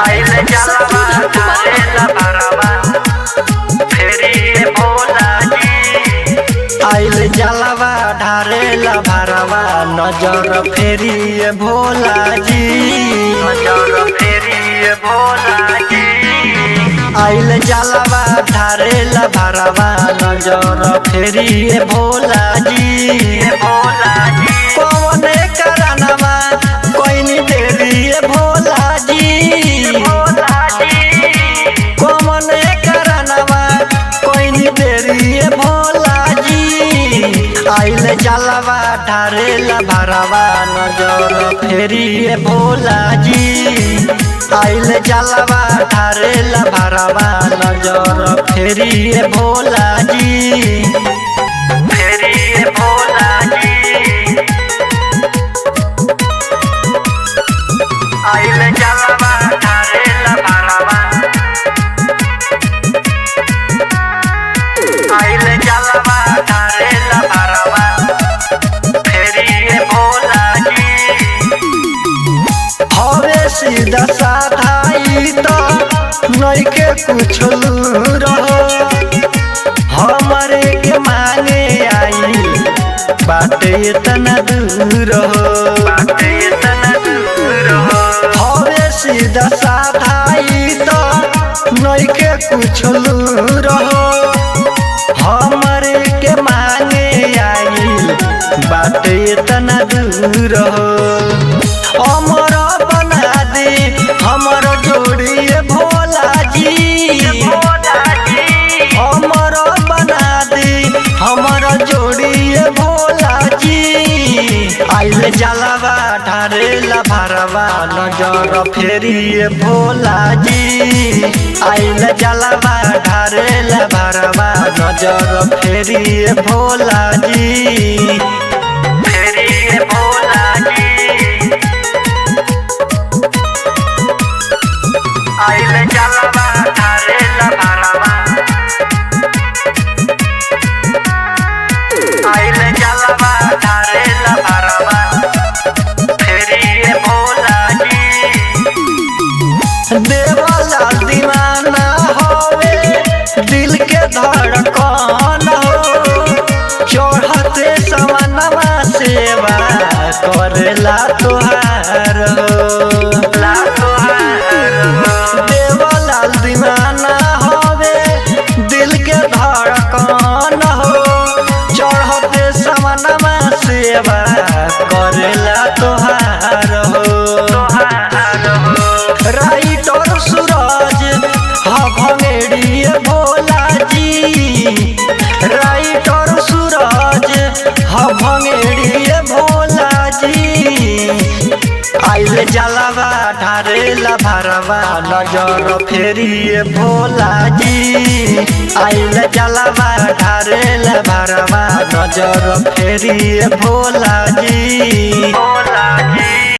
आइल जलवा ढारेला भरवा फेरी भोला जी। आइल जलवा ढारेला भरवा नजर फेरी भोला जी, नजर फेरी भोला जी। आइल जलवा ढारेला भरवा नजर फेरी भोला जी, भोला जी। कौने करनवा कोई देरी भोला जी, भोला जी। कौने करनवा कोई देरी भोला जी। आइल जलवा ढारेला भरवा नजर फेरी भोला जी। आइल जलवा ढारेला भरवा नजर फेरी भोला जी, फेरी भोला जी। आइल जलवा ढारेला भरवा, आइल जलवा ढारेला भरवा फेरी भोला जी। हवे सीधा साधाई तो नइखे कुछ रहो, हमरे के माने आई बाटे इतना दूर हो, बाटे इतना दूर हो। हवे सीधा साधाई तो नइखे कुछ रहो, हमरे के माने आई बाटे इतना दूर हो। अमर बना दे हमर जोड़ी भोला जी, भोला जी। अमर बना दे हमर जोड़ी भोला जी। आइल जलवा ढारेला भरवा नजर फेरी भोला जी। आइल जलवा ढारेला भरवा नजर फेरी भोला जी, फेरी भोला जी। आइल जलवा ढारेला भरवा, आइल जलवा ढारेला भरवा फेरी भोला जी। देवला दीवाना होवे दिल के धड़कन हो, चढ़ते सवनवा सेवा करेला तोहार हो, ला तोहार हो। देवला दीवाना होवे दिल के धड़कन हो, चढ़ते सवनवा सेवा करेला तोहार हो, तोहार हो। राइटर सूरज भंगेड़ी भोला जी, राइटर सूरज भंगेड़ी भोला जी। आइल जलवा ढारेला भरवा नजर फेरी भोला जी। आइल जलवा ढारेला भरवा नजर फेरी भोला जी, भोला जी।